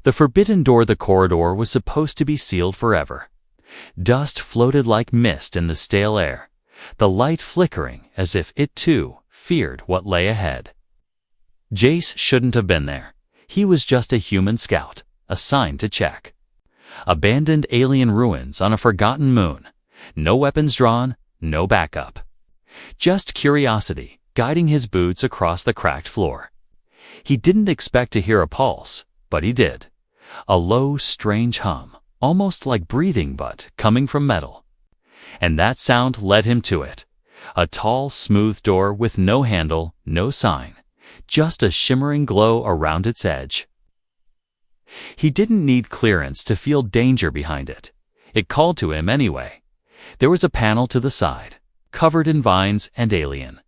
The forbidden door of the corridor was supposed to be sealed forever. Dust floated like mist in the stale air, the light flickering as if it too feared what lay ahead. Jace shouldn't have been there. He was just a human scout, assigned to check. Abandoned alien ruins on a forgotten moon. No weapons drawn, no backup. Just curiosity guiding his boots across the cracked floor. He didn't expect to hear a pulse, but he did. A low, strange hum, almost like breathing but coming from metal. And that sound led him to it. A tall, smooth door with no handle, no sign, just a shimmering glow around its edge. He didn't need clearance to feel danger behind it. It called to him anyway. There was a panel to the side, covered in vines and alien.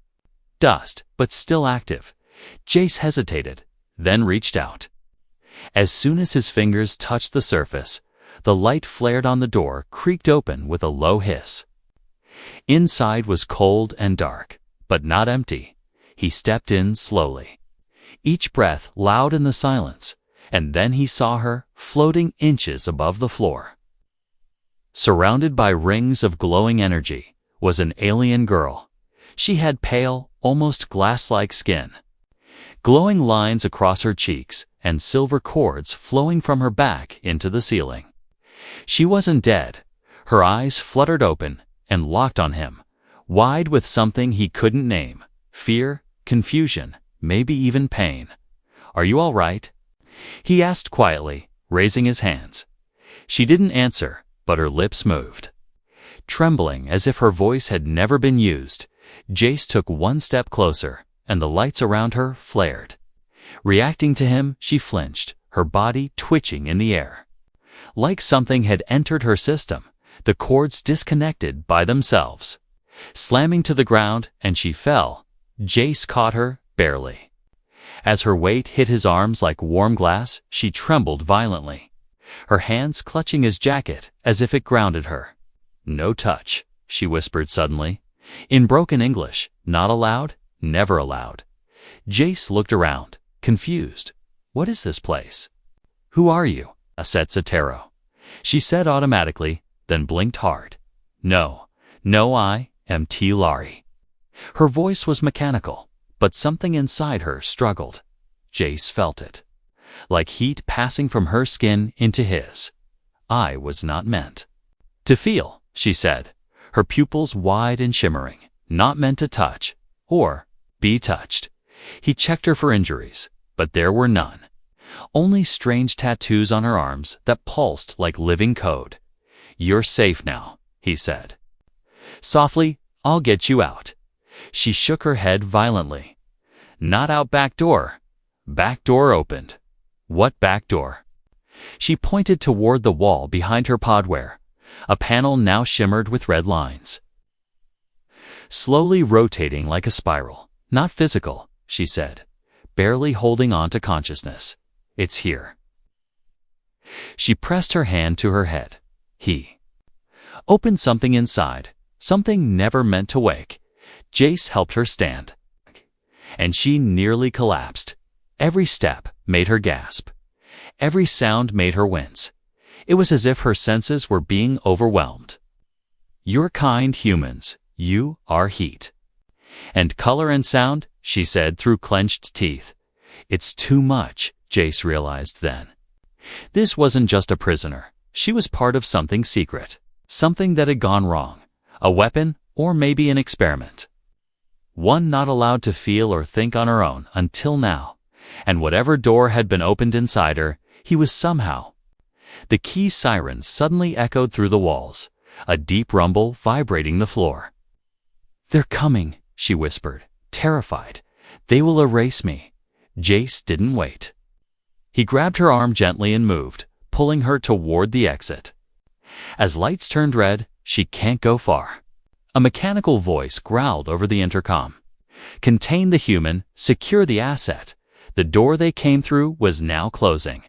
Dust, but still active. Jace hesitated, then reached out. As soon as his fingers touched the surface, the light flared on the door, creaked open with a low hiss. Inside was cold and dark, but not empty. He stepped in slowly, each breath loud in the silence, and then he saw her floating inches above the floor. Surrounded by rings of glowing energy was an alien girl. She had pale, almost glass-like skin, glowing lines across her cheeks and silver cords flowing from her back into the ceiling. She wasn't dead. Her eyes fluttered open and locked on him, wide with something he couldn't name. Fear, confusion, maybe even pain. "Are you all right?" he asked quietly, raising his hands. She didn't answer, but her lips moved. Trembling as if her voice had never been used, Jace took one step closer, and the lights around her flared. Reacting to him, she flinched, her body twitching in the air. Like something had entered her system, the cords disconnected by themselves. Slamming to the ground, and she fell. Jace caught her, barely. As her weight hit his arms like warm glass, she trembled violently, her hands clutching his jacket as if it grounded her. "No touch," she whispered suddenly, in broken English, not allowed, never allowed. Jace looked around, confused. "What is this place?" "Who are you?" "Asetsa Taro," she said automatically, then blinked hard. No, I am T-Lari." Her voice was mechanical, but something inside her struggled. Jace felt it, like heat passing from her skin into his. "I was not meant to feel," she said, her pupils wide and shimmering. "Not meant to touch, or be touched." He checked her for injuries, but there were none. Only strange tattoos on her arms that pulsed like living code. "You're safe now," he said. Softly, "I'll get you out." She shook her head violently. "Not out back door." Back door opened. "What back door?" She pointed toward the wall behind her podware. A panel now shimmered with red lines, slowly rotating like a spiral. "Not physical," she said, barely holding on to consciousness. "It's here." She pressed her hand to her head. He opened something inside, something never meant to wake. Jace helped her stand, and she nearly collapsed. Every step made her gasp. Every sound made her wince. It was as if her senses were being overwhelmed. "You're kind humans. You are heat. And color and sound," she said through clenched teeth. "It's too much," Jace realized then. This wasn't just a prisoner. She was part of something secret, something that had gone wrong. A weapon, or maybe an experiment. One not allowed to feel or think on her own until now. And whatever door had been opened inside her, he was somehow. The key siren suddenly echoed through the walls, a deep rumble vibrating the floor. "They're coming," she whispered, terrified. "They will erase me." Jace didn't wait. He grabbed her arm gently and moved, pulling her toward the exit. As lights turned red, "She can't go far." A mechanical voice growled over the intercom. "Contain the human, secure the asset." The door they came through was now closing.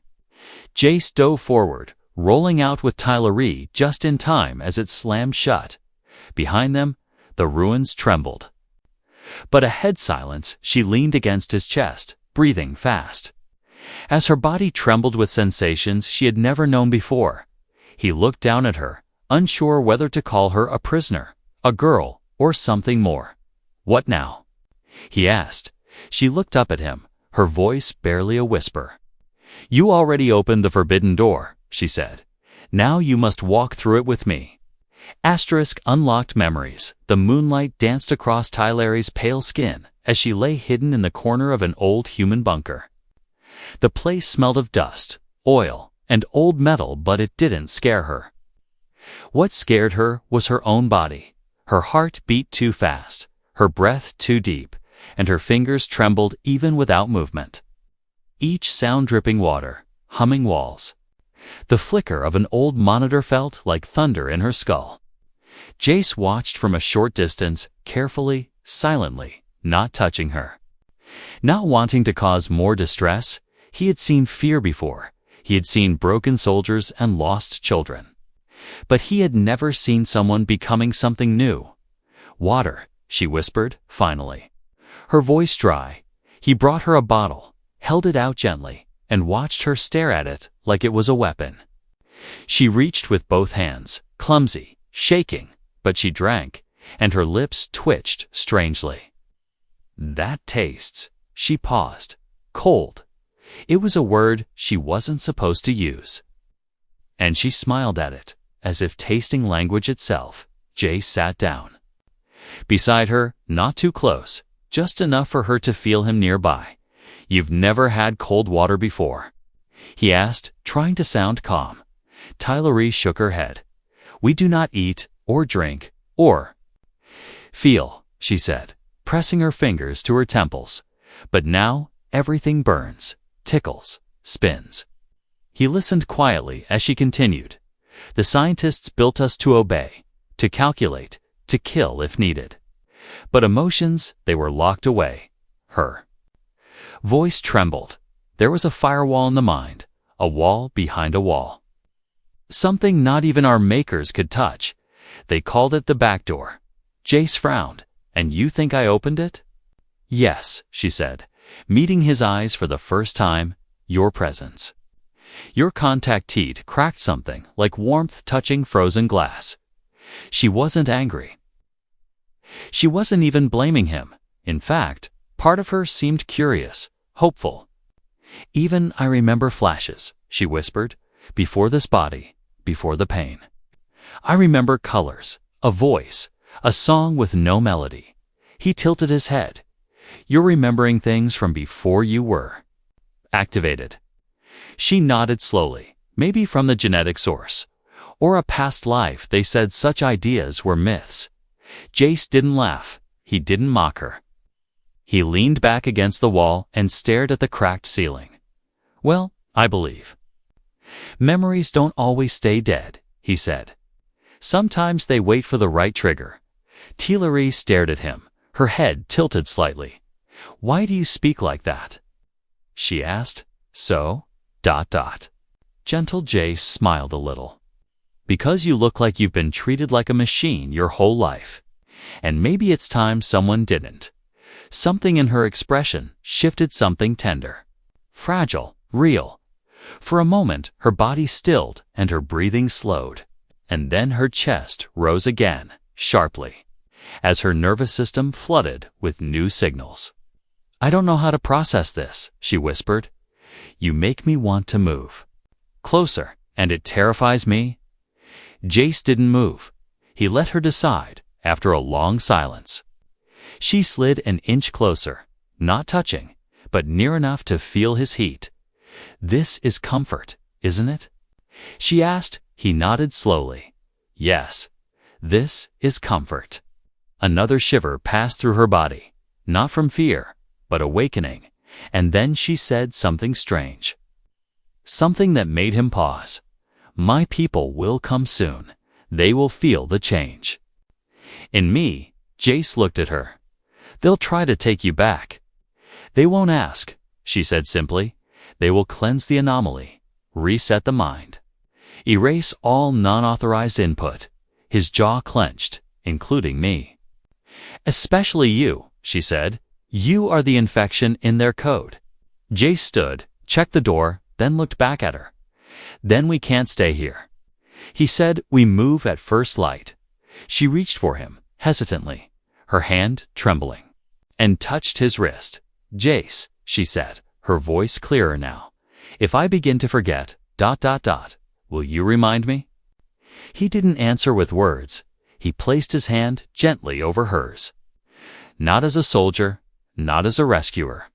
Jace dove forward, rolling out with T-Lari just in time as it slammed shut. Behind them, the ruins trembled. But ahead silence, she leaned against his chest, breathing fast. As her body trembled with sensations she had never known before, he looked down at her, unsure whether to call her a prisoner, a girl, or something more. "What now?" he asked. She looked up at him, her voice barely a whisper. "You already opened the forbidden door," she said. "Now you must walk through it with me." Asterisk unlocked memories. The moonlight danced across Tylari's pale skin as she lay hidden in the corner of an old human bunker. The place smelled of dust, oil, and old metal, but it didn't scare her. What scared her was her own body. Her heart beat too fast, her breath too deep, and her fingers trembled even without movement. Each sound dripping water, humming walls. The flicker of an old monitor felt like thunder in her skull. Jace watched from a short distance, carefully, silently, not touching her. Not wanting to cause more distress, he had seen fear before. He had seen broken soldiers and lost children. But he had never seen someone becoming something new. "Water," she whispered, finally. Her voice dry. He brought her a bottle, held it out gently, and watched her stare at it like it was a weapon. She reached with both hands, clumsy, shaking, but she drank, and her lips twitched strangely. "That tastes," she paused, "cold." It was a word she wasn't supposed to use. And she smiled at it, as if tasting language itself. Jace sat down. Beside her, not too close, just enough for her to feel him nearby. "You've never had cold water before?" he asked, trying to sound calm. Tylari shook her head. "We do not eat, or drink, or feel," she said, pressing her fingers to her temples. "But now, everything burns, tickles, spins." He listened quietly as she continued. "The scientists built us to obey, to calculate, to kill if needed. But emotions, they were locked away." Her voice trembled. There was a firewall in the mind, a wall behind a wall. Something not even our makers could touch. They called it the back door. Jace frowned. "And you think I opened it?" "Yes," she said, meeting his eyes for the first time. "Your presence. Your contact heat cracked something like warmth touching frozen glass." She wasn't angry. She wasn't even blaming him. In fact, part of her seemed curious, hopeful. "Even I remember flashes," she whispered, "before this body, before the pain. I remember colors, a voice, a song with no melody." He tilted his head. "You're remembering things from before you were activated." She nodded slowly, maybe from the genetic source, or a past life. They said such ideas were myths. Jace didn't laugh. He didn't mock her. He leaned back against the wall and stared at the cracked ceiling. "Well, I believe. Memories don't always stay dead," he said. "Sometimes they wait for the right trigger." Tylari stared at him, her head tilted slightly. "Why do you speak like that?" she asked. "So? ... Gentle Jace smiled a little. "Because you look like you've been treated like a machine your whole life. And maybe it's time someone didn't." Something in her expression shifted, something tender, fragile, real. For a moment her body stilled and her breathing slowed. And then her chest rose again, sharply, as her nervous system flooded with new signals. "I don't know how to process this," she whispered. "You make me want to move closer, and it terrifies me." Jace didn't move. He let her decide, after a long silence. She slid an inch closer, not touching, but near enough to feel his heat. "This is comfort, isn't it?" she asked. He nodded slowly. "Yes, this is comfort." Another shiver passed through her body, not from fear, but awakening, and then she said something strange. Something that made him pause. "My people will come soon. They will feel the change." "In me," Jace looked at her. "They'll try to take you back." "They won't ask," she said simply. "They will cleanse the anomaly, reset the mind, erase all non-authorized input." His jaw clenched, "Including me." "Especially you," she said. "You are the infection in their code." Jace stood, checked the door, then looked back at her. "Then we can't stay here." He said, "We move at first light." She reached for him, hesitantly, her hand trembling, and touched his wrist. "Jace," she said, her voice clearer now, "if I begin to forget, ... will you remind me?" He didn't answer with words. He placed his hand gently over hers. Not as a soldier, not as a rescuer,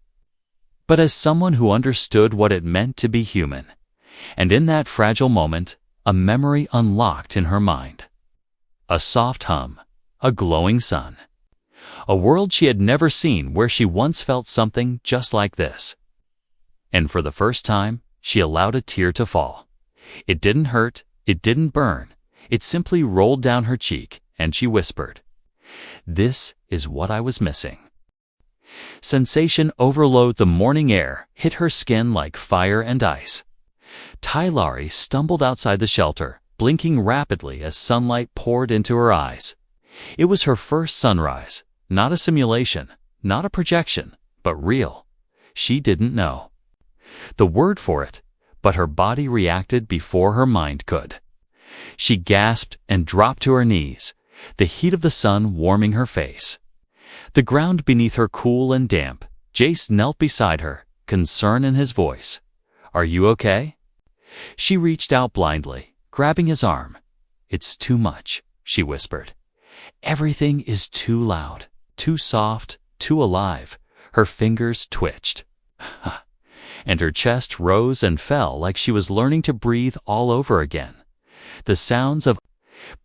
but as someone who understood what it meant to be human. And in that fragile moment, a memory unlocked in her mind. A soft hum, a glowing sun. A world she had never seen where she once felt something just like this. And for the first time, she allowed a tear to fall. It didn't hurt, it didn't burn. It simply rolled down her cheek, and she whispered, "This is what I was missing." Sensation overload. The morning air hit her skin like fire and ice. Tylari stumbled outside the shelter, blinking rapidly as sunlight poured into her eyes. It was her first sunrise, not a simulation, not a projection, but real. She didn't know the word for it, but her body reacted before her mind could. She gasped and dropped to her knees, the heat of the sun warming her face. The ground beneath her cool and damp. Jace knelt beside her, concern in his voice. "Are you okay?" She reached out blindly, grabbing his arm. "It's too much," she whispered. "Everything is too loud, too soft, too alive." Her fingers twitched. And her chest rose and fell like she was learning to breathe all over again. The sounds of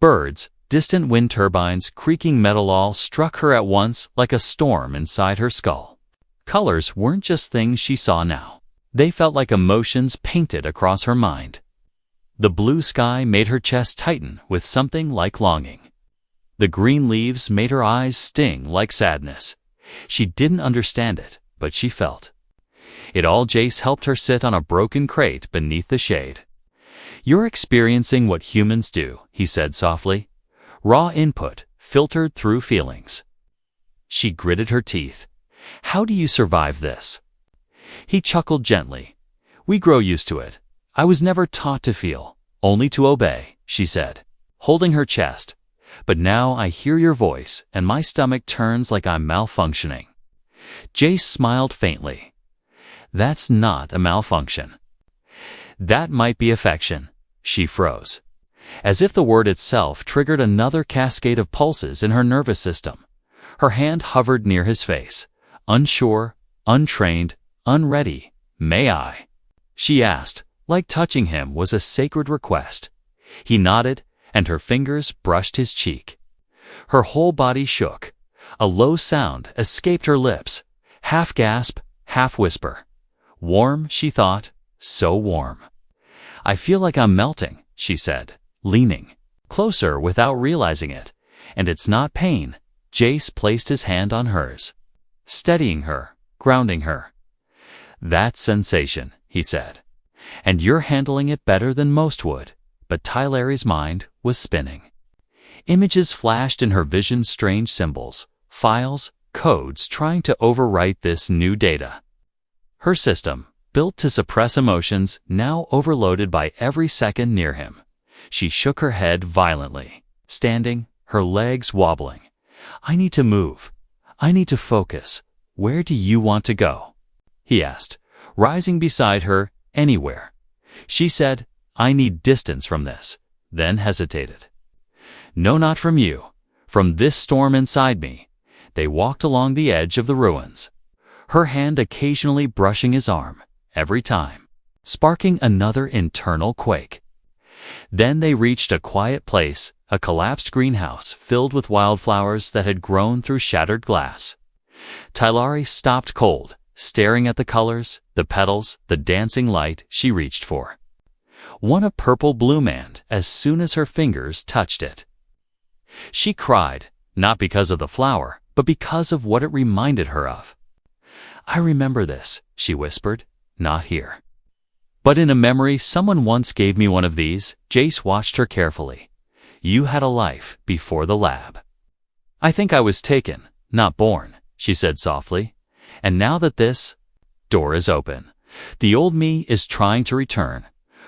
birds, distant wind turbines, creaking metal all struck her at once like a storm inside her skull. Colors weren't just things she saw now. They felt like emotions painted across her mind. The blue sky made her chest tighten with something like longing. The green leaves made her eyes sting like sadness. She didn't understand it, but she felt it all. Jace helped her sit on a broken crate beneath the shade. "You're experiencing what humans do," he said softly. "Raw input, filtered through feelings." She gritted her teeth. "How do you survive this?" He chuckled gently. "We grow used to it. I was never taught to feel, only to obey," she said, holding her chest. "But now I hear your voice, and my stomach turns like I'm malfunctioning." Jace smiled faintly. "That's not a malfunction. That might be affection." She froze, as if the word itself triggered another cascade of pulses in her nervous system. Her hand hovered near his face, unsure, untrained, unready. "May I?" she asked, like touching him was a sacred request. He nodded, and her fingers brushed his cheek. Her whole body shook. A low sound escaped her lips, half gasp, half whisper. Warm, she thought, so warm. "I feel like I'm melting," she said, leaning closer without realizing it. "And it's not pain." Jace placed his hand on hers, steadying her, grounding her. "That's sensation," he said. "And you're handling it better than most would." But Tylari's mind was spinning. Images flashed in her vision, strange symbols, files, codes trying to overwrite this new data. Her system, built to suppress emotions, now overloaded by every second near him. She shook her head violently, standing, her legs wobbling. "I need to move. I need to focus. Where do you want to go?" he asked, rising beside her. "Anywhere." She said, "I need distance from this," then hesitated. "No, not from you. From this storm inside me." They walked along the edge of the ruins, her hand occasionally brushing his arm, every time sparking another internal quake. Then they reached a quiet place, a collapsed greenhouse filled with wildflowers that had grown through shattered glass. Tylari stopped cold, staring at the colors, the petals, the dancing light she reached for. One a purple bloomand as soon as her fingers touched it. She cried, not because of the flower, but because of what it reminded her of. "I remember this," she whispered, "not here. But in a memory someone once gave me one of these." Jace watched her carefully. "You had a life before the lab." "I think I was taken, not born," she said softly. "And now that this door is open, The old me is trying to return.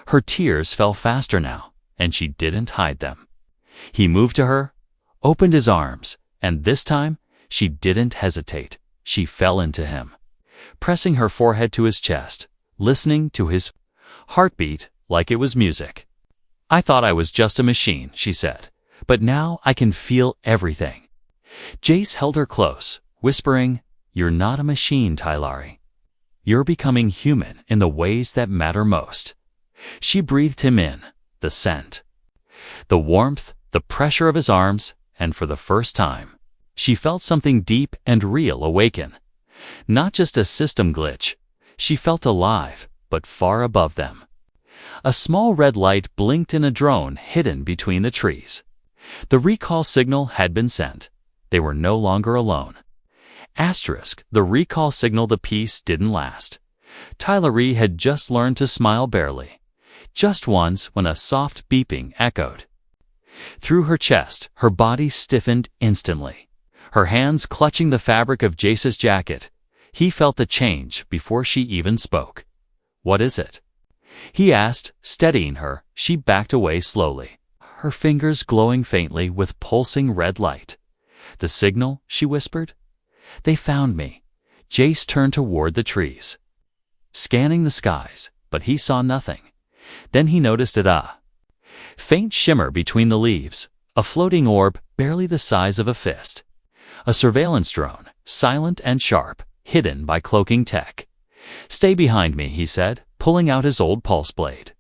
Her tears fell faster now, and she didn't hide them. He moved to her, opened his arms, and this time, she didn't hesitate. She fell into him, pressing her forehead to his chest, listening to his heartbeat like it was music. "I thought I was just a machine," she said, "but now I can feel everything." Jace held her close, whispering, "You're not a machine, Tylari. You're becoming human in the ways that matter most." She breathed him in, the scent, the warmth, the pressure of his arms, and for the first time, she felt something deep and real awaken. Not just a system glitch. She felt alive, but far above them. A small red light blinked in a drone hidden between the trees. The recall signal had been sent. They were no longer alone. Asterisk, the recall signal the piece didn't last. Tylari had just learned to smile barely. Just once when a soft beeping echoed. Through her chest, her body stiffened instantly. Her hands clutching the fabric of Jace's jacket. He felt the change before she even spoke. "What is it?" he asked, steadying her. She backed away slowly, her fingers glowing faintly with pulsing red light. "The signal," she whispered. "They found me." Jace turned toward the trees, scanning the skies, but he saw nothing. Then he noticed a faint shimmer between the leaves, a floating orb barely the size of a fist. A surveillance drone, silent and sharp, hidden by cloaking tech. "Stay behind me," he said, pulling out his old pulse blade.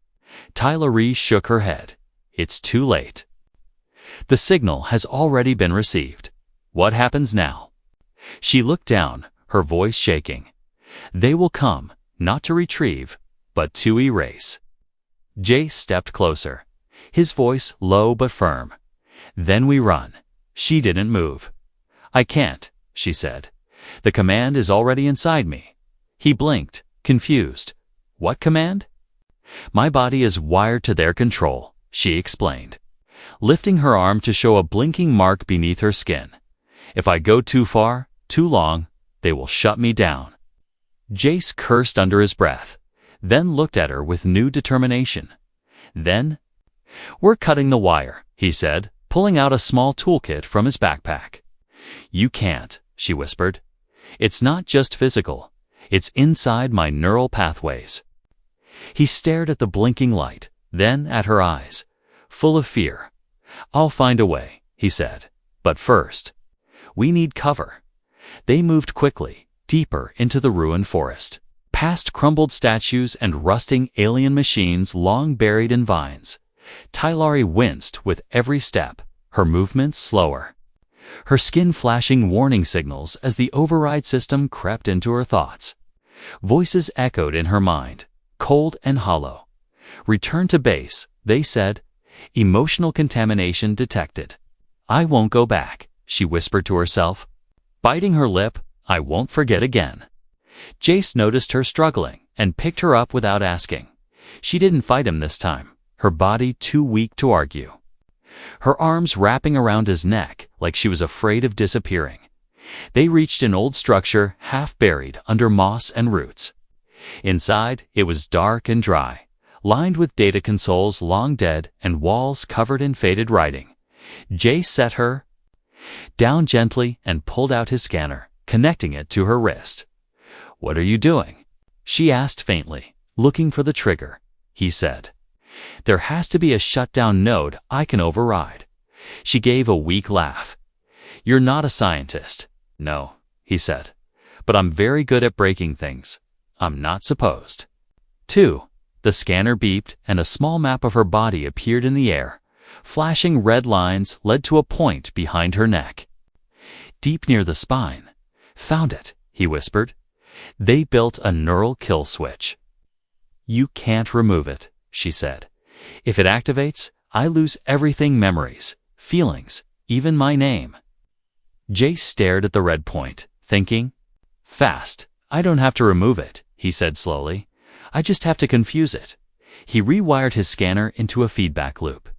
Tylari shook her head. "It's too late. The signal has already been received. What happens now?" She looked down, her voice shaking. "They will come, not to retrieve, but to erase." Jace stepped closer, his voice low but firm. "Then we run." She didn't move. "I can't," she said. "The command is already inside me." He blinked, confused. "What command?" "My body is wired to their control," she explained, lifting her arm to show a blinking mark beneath her skin. "If I go too far, too long, they will shut me down." Jace cursed under his breath, then looked at her with new determination. Then, "We're cutting the wire," he said, pulling out a small toolkit from his backpack. "You can't," she whispered. "It's not just physical. It's inside my neural pathways." He stared at the blinking light, then at her eyes, full of fear. "I'll find a way," he said. "But first, we need cover." They moved quickly, deeper into the ruined forest, past crumbled statues and rusting alien machines long buried in vines. Tylari winced with every step, her movements slower, her skin flashing warning signals as the override system crept into her thoughts. Voices echoed in her mind, cold and hollow. "Return to base," they said. "Emotional contamination detected." "I won't go back," she whispered to herself, biting her lip. "I won't forget again." Jace noticed her struggling and picked her up without asking. She didn't fight him this time, her body too weak to argue. Her arms wrapping around his neck like she was afraid of disappearing. They reached an old structure half buried under moss and roots. Inside, it was dark and dry, lined with data consoles long dead and walls covered in faded writing. Jace set her down gently and pulled out his scanner, connecting it to her wrist. "What are you doing?" she asked faintly, looking for the trigger. He said, "There has to be a shutdown node I can override." She gave a weak laugh. "You're not a scientist." "No," he said, "but I'm very good at breaking things. I'm not supposed." 2. The scanner beeped and a small map of her body appeared in the air. Flashing red lines led to a point behind her neck, deep near the spine. "Found it," he whispered. "They built a neural kill switch." "You can't remove it," she said. "If it activates, I lose everything: memories, feelings, even my name." Jace stared at the red point, thinking. "Fast. I don't have to remove it," he said slowly. "I just have to confuse it." He rewired his scanner into a feedback loop,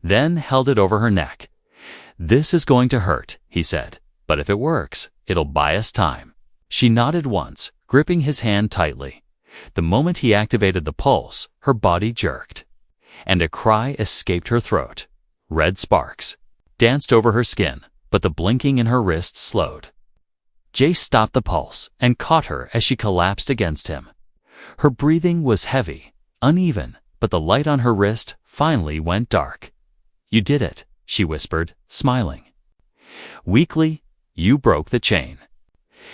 then held it over her neck. "This is going to hurt," he said, "but if it works, it'll buy us time." She nodded once, gripping his hand tightly. The moment he activated the pulse, her body jerked, and a cry escaped her throat. Red sparks danced over her skin, but the blinking in her wrists slowed. Jace stopped the pulse and caught her as she collapsed against him. Her breathing was heavy, uneven, but the light on her wrist finally went dark. "You did it," she whispered, smiling. Weakly, "You broke the chain."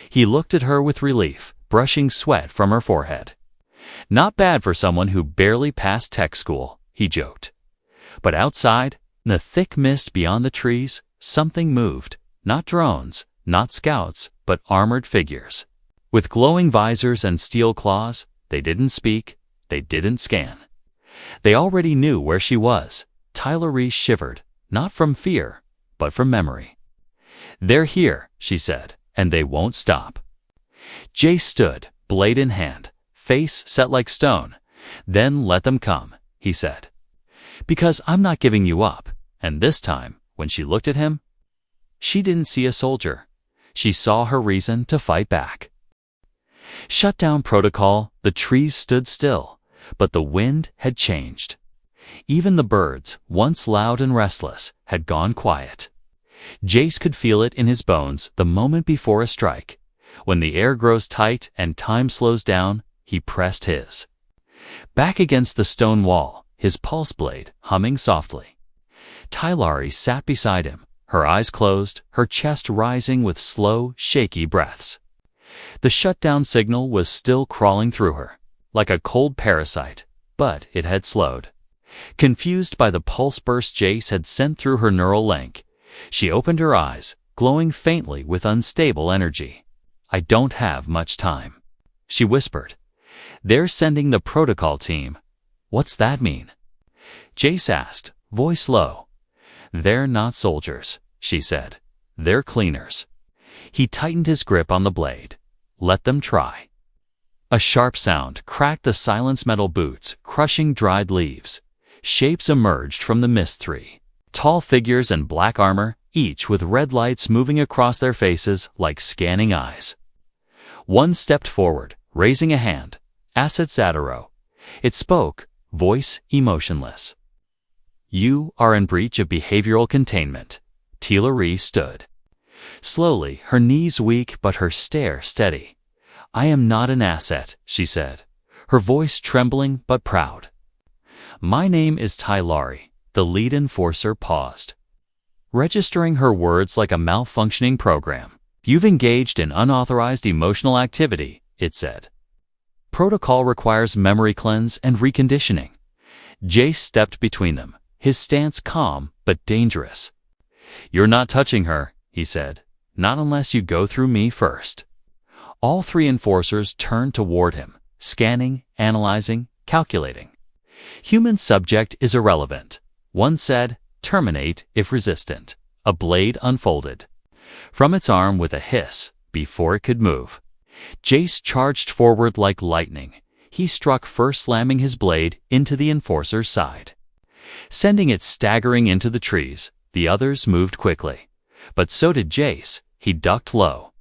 He looked at her with relief, brushing sweat from her forehead. "Not bad for someone who barely passed tech school," he joked. But outside, in the thick mist beyond the trees, something moved. Not drones, not scouts, but armored figures. With glowing visors and steel claws, they didn't speak, they didn't scan. They already knew where she was. Tyler Reese shivered, not from fear, but from memory. "They're here," she said, "and they won't stop." Jace stood, blade in hand, face set like stone. "Then let them come," he said. "Because I'm not giving you up." And this time, when she looked at him, she didn't see a soldier. She saw her reason to fight back. Shutdown protocol, the trees stood still, but the wind had changed. Even the birds, once loud and restless, had gone quiet. Jace could feel it in his bones the moment before a strike. When the air grows tight and time slows down, he pressed his. Back against the stone wall, his pulse blade humming softly. Tylari sat beside him, her eyes closed, her chest rising with slow, shaky breaths. The shutdown signal was still crawling through her, like a cold parasite, but it had slowed. Confused by the pulse burst Jace had sent through her neural link, she opened her eyes, glowing faintly with unstable energy. "I don't have much time," she whispered. "They're sending the protocol team." "What's that mean?" Jace asked, voice low. "They're not soldiers," she said. "They're cleaners." He tightened his grip on the blade. "Let them try." A sharp sound cracked the silenced metal boots, crushing dried leaves. Shapes emerged from the mist. Three tall figures in black armor, each with red lights moving across their faces like scanning eyes. One stepped forward, raising a hand. Asset Zadaro. It spoke, voice emotionless. "You are in breach of behavioral containment." Tilari stood. Slowly, her knees weak but her stare steady. "I am not an asset," she said, her voice trembling but proud. "My name is Tylari." The lead enforcer paused, registering her words like a malfunctioning program. "You've engaged in unauthorized emotional activity," it said. "Protocol requires memory cleanse and reconditioning." Jace stepped between them, his stance calm but dangerous. "You're not touching her," he said. "Not unless you go through me first." All three enforcers turned toward him, scanning, analyzing, calculating. "Human subject is irrelevant." One said, "Terminate if resistant." A blade unfolded from its arm with a hiss before it could move. Jace charged forward like lightning. He struck first, slamming his blade into the enforcer's side, sending it staggering into the trees. The others moved quickly, but so did Jace. He ducked low,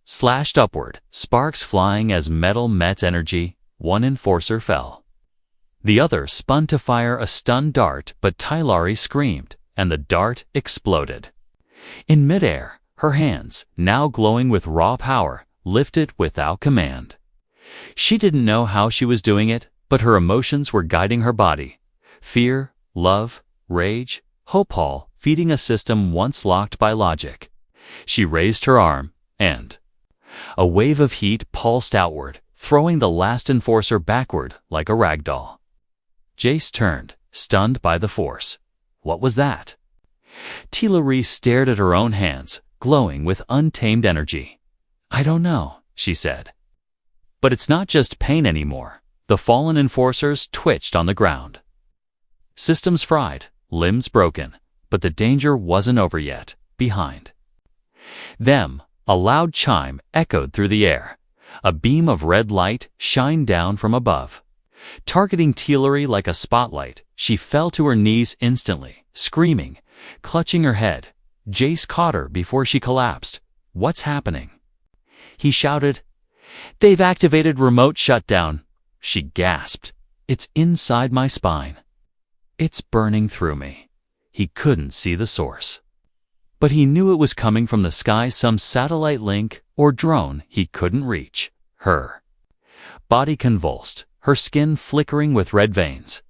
slashed upward, sparks flying as metal met energy. One enforcer fell. The other spun to fire a stunned dart, but Tylari screamed, and the dart exploded. In midair, her hands, now glowing with raw power, lifted without command. She didn't know how she was doing it, but her emotions were guiding her body. Fear, love, rage, hope, all feeding a system once locked by logic. She raised her arm, and a wave of heat pulsed outward, throwing the last enforcer backward like a rag doll. Jace turned, stunned by the force. What was that? Tilari stared at her own hands, glowing with untamed energy. "I don't know," she said. But it's not just pain anymore. The fallen enforcers twitched on the ground. Systems fried, limbs broken, but the danger wasn't over yet. Behind them, a loud chime echoed through the air. A beam of red light shined down from above, targeting Tilari like a spotlight. She fell to her knees instantly, screaming, clutching her head. Jace caught her before she collapsed. "What's happening?" He shouted, "They've activated remote shutdown," she gasped. "It's inside my spine. It's burning through me." He couldn't see the source, but he knew it was coming from the sky, some satellite link or drone he couldn't reach. Her body convulsed, her skin flickering with red veins.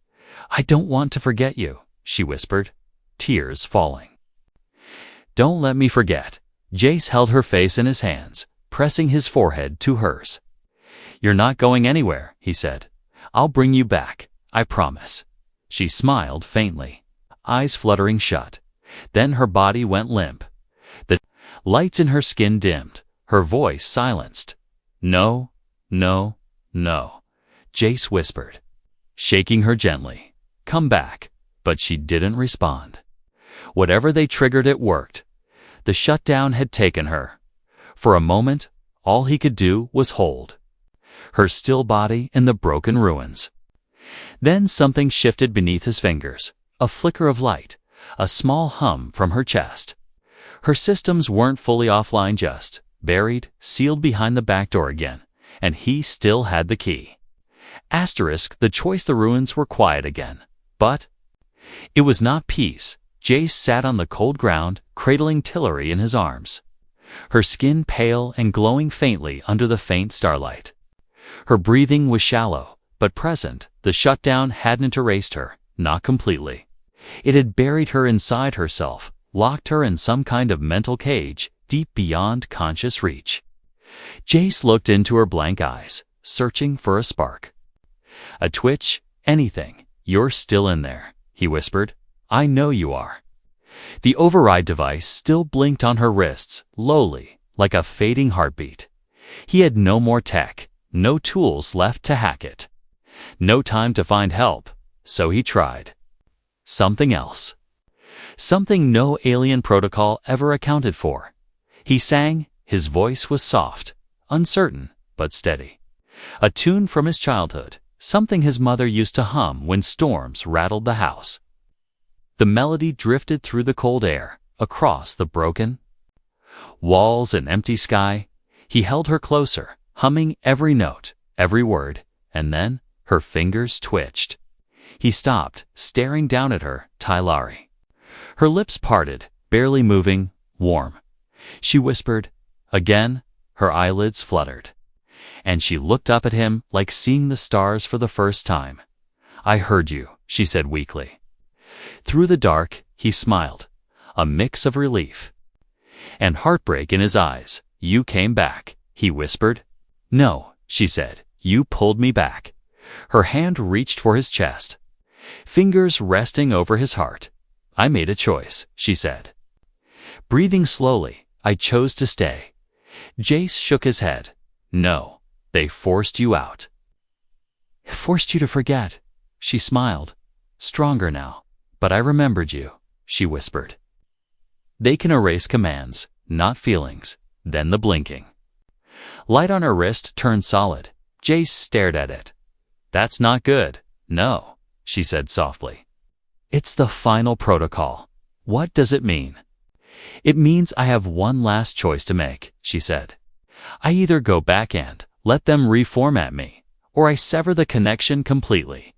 "I don't want to forget you," she whispered, tears falling. "Don't let me forget." Jace held her face in his hands, pressing his forehead to hers. "You're not going anywhere," he said. "I'll bring you back, I promise." She smiled faintly, eyes fluttering shut. Then her body went limp. The lights in her skin dimmed, her voice silenced. "No, no, no," Jace whispered, shaking her gently. "Come back." But she didn't respond. Whatever they triggered, it worked. The shutdown had taken her. For a moment, all he could do was hold her still body in the broken ruins. Then something shifted beneath his fingers, a flicker of light, a small hum from her chest. Her systems weren't fully offline, just buried, sealed behind the back door again, and he still had the key. The choice. The ruins were quiet again, but it was not peace. Jace sat on the cold ground, cradling Tillery in his arms, her skin pale and glowing faintly under the faint starlight. Her breathing was shallow, but present. The shutdown hadn't erased her, not completely. It had buried her inside herself, locked her in some kind of mental cage, deep beyond conscious reach. Jace looked into her blank eyes, searching for a spark. A twitch, anything. "You're still in there," he whispered. "I know you are." The override device still blinked on her wrists, lowly, like a fading heartbeat. He had no more tech, no tools left to hack it. No time to find help, so he tried something else. Something no alien protocol ever accounted for. He sang, his voice was soft, uncertain, but steady. A tune from his childhood, something his mother used to hum when storms rattled the house. The melody drifted through the cold air, across the broken walls and empty sky. He held her closer, humming every note, every word, and then her fingers twitched. He stopped, staring down at her, Tillery. Her lips parted, barely moving, warm. She whispered, again. Her eyelids fluttered, and she looked up at him like seeing the stars for the first time. "I heard you," she said weakly. Through the dark, he smiled, a mix of relief and heartbreak in his eyes. "You came back," he whispered. "No," she said, "you pulled me back." Her hand reached for his chest, fingers resting over his heart. "I made a choice," she said. Breathing slowly, "I chose to stay." Jace shook his head. "No, they forced you out." "Forced you to forget." She smiled, stronger now. "But I remembered you," she whispered. "They can erase commands, not feelings." Then the blinking light on her wrist turned solid. Jace stared at it. "That's not good." "No," she said softly. "It's the final protocol." "What does it mean?" "It means I have one last choice to make," she said. "I either go back and let them reformat me, or I sever the connection completely."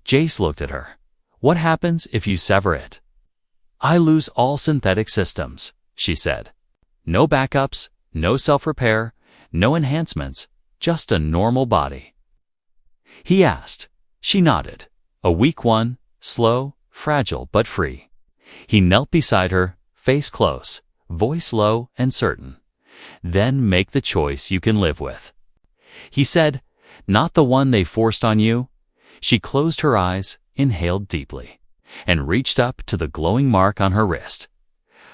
Jace looked at her. "What happens if you sever it?" "I lose all synthetic systems," she said. "No backups, no self-repair, no enhancements, just a normal body." He asked. She nodded. A weak one, slow, fragile but free. He knelt beside her, face close, voice low and certain. "Then make the choice you can live with," he said, "not the one they forced on you." She closed her eyes, inhaled deeply, and reached up to the glowing mark on her wrist.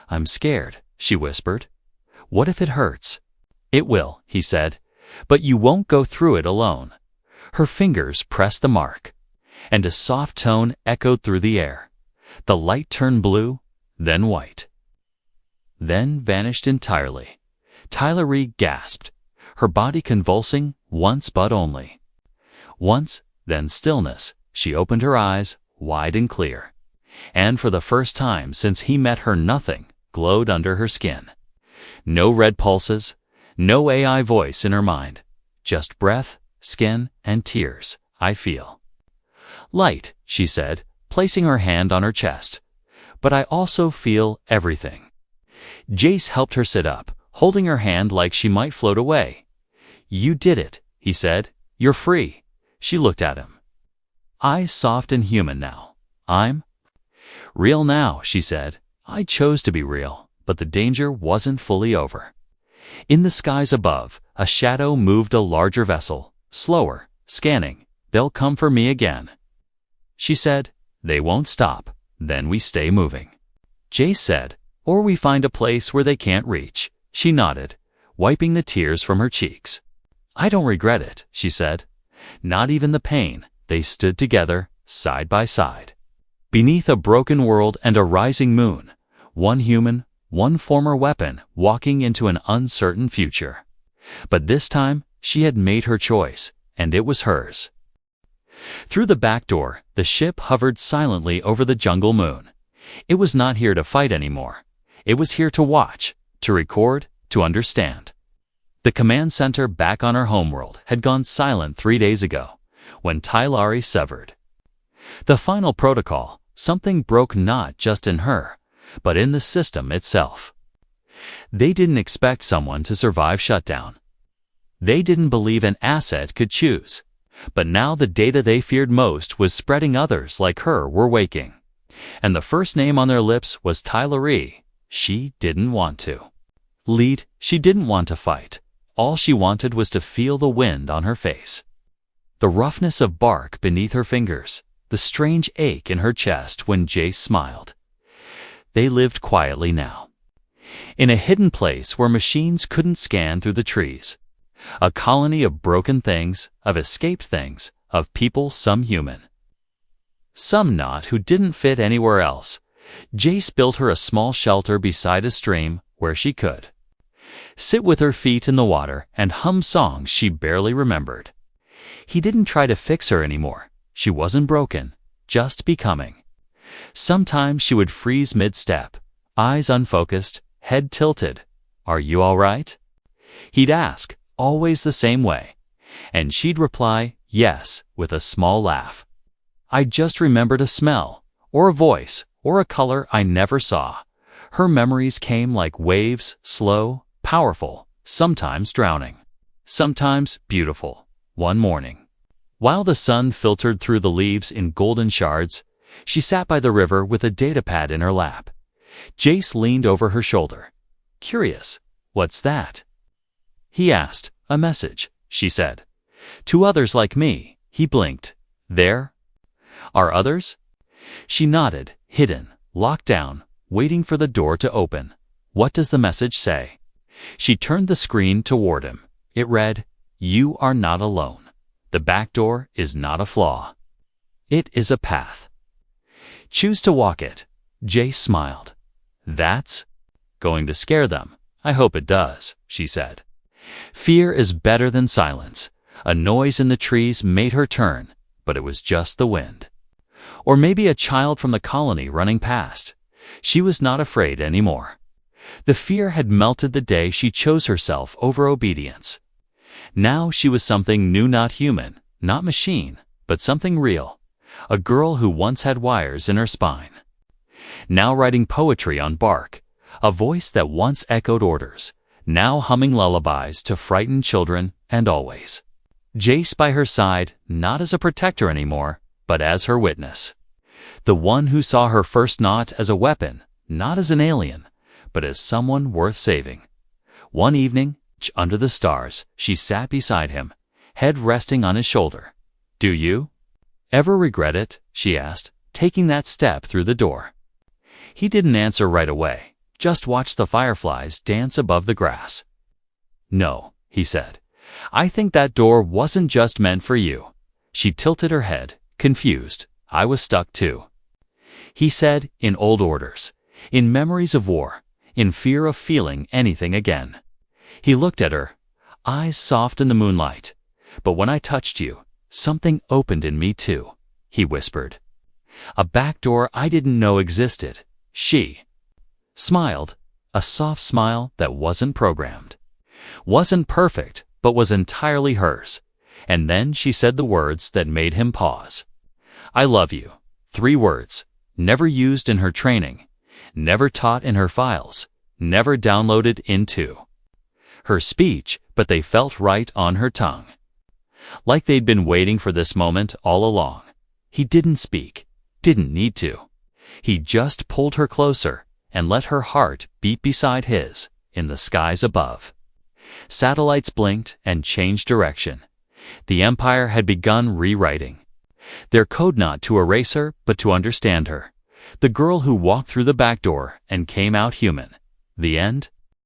"I'm scared," she whispered. "What if it hurts?" "It will," he said, "but you won't go through it alone." Her fingers pressed the mark, and a soft tone echoed through the air. The light turned blue, then white, then vanished entirely. Tillery gasped, her body convulsing once but only. Once, then stillness. She opened her eyes, wide and clear. And for the first time since he met her, nothing glowed under her skin. No red pulses, no AI voice in her mind, Just breath, skin, and tears, I feel. Light, she said, placing her hand on her chest. But I also feel everything. Jace helped her sit up, holding her hand like she might float away. You did it, he said. You're free. She looked at him. Eyes soft and human now. I'm real now, she said. I chose to be real, but the danger wasn't fully over. In the skies above, a shadow moved a larger vessel, slower, scanning. They'll come for me again. She said, they won't stop, then we stay moving. Jace said, or we find a place where they can't reach. She nodded, wiping the tears from her cheeks. I don't regret it, she said. Not even the pain. They stood together, side by side. Beneath a broken world and a rising moon, one human, one former weapon, walking into an uncertain future. But this time, she had made her choice, and it was hers. Through the back door, the ship hovered silently over the jungle moon. It was not here to fight anymore. It was here to watch, to record, to understand. The command center back on her homeworld had gone silent 3 days ago, when Tylari severed. The final protocol, something broke not just in her, but in the system itself. They didn't expect someone to survive shutdown. They didn't believe an asset could choose. But now the data they feared most was spreading. Others like her were waking. And the first name on their lips was Tylari. She didn't want to lead. She didn't want to fight. All she wanted was to feel the wind on her face. The roughness of bark beneath her fingers. The strange ache in her chest when Jace smiled. They lived quietly now. In a hidden place where machines couldn't scan through the trees. A colony of broken things, of escaped things, of people, some human, some not, who didn't fit anywhere else. Jace built her a small shelter beside a stream where she could sit with her feet in the water and hum songs she barely remembered. He didn't try to fix her anymore. She wasn't broken, just becoming. Sometimes she would freeze mid-step, eyes unfocused, head tilted. Are you all right? He'd ask, always the same way. And she'd reply, yes, with a small laugh. I just remembered a smell, or a voice, or a color I never saw. Her memories came like waves, slow, powerful, sometimes drowning, sometimes beautiful. One morning, while the sun filtered through the leaves in golden shards, she sat by the river with a datapad in her lap. Jace leaned over her shoulder. Curious, what's that? He asked. A message, she said. To others like me. He blinked. There? Are others? She nodded, hidden, locked down, waiting for the door to open. What does the message say? She turned the screen toward him. It read, You are not alone. The back door is not a flaw. It is a path. Choose to walk it. Jace smiled. That's going to scare them. I hope it does, she said. Fear is better than silence. A noise in the trees made her turn, but it was just the wind. Or maybe a child from the colony running past. She was not afraid anymore. The fear had melted the day she chose herself over obedience. Now she was something new, not human, not machine, but something real. A girl who once had wires in her spine. Now writing poetry on bark. A voice that once echoed orders. Now humming lullabies to frighten children, and always. Jace by her side, not as a protector anymore, but as her witness. The one who saw her first not as a weapon, not as an alien, but as someone worth saving. One evening, under the stars, she sat beside him, head resting on his shoulder. Do you ever regret it? She asked, taking that step through the door. He didn't answer right away. Just watch the fireflies dance above the grass. No, he said. I think that door wasn't just meant for you. She tilted her head, confused. I was stuck too. He said, in old orders, in memories of war, in fear of feeling anything again. He looked at her, eyes soft in the moonlight. But when I touched you, something opened in me too, he whispered. A back door I didn't know existed. She smiled, a soft smile that wasn't programmed. Wasn't perfect, but but was entirely hers. And then she said the words that made him pause. I love you. 3 words, never used in her training, never taught in her files, never downloaded into her speech, but they felt right on her tongue. Like they'd been waiting for this moment all along. He didn't speak, didn't need to. He just pulled her closer and let her heart beat beside his in the skies above. Satellites blinked and changed direction. The Empire had begun rewriting. Their code not to erase her, but to understand her. The girl who walked through the back door and came out human. The end?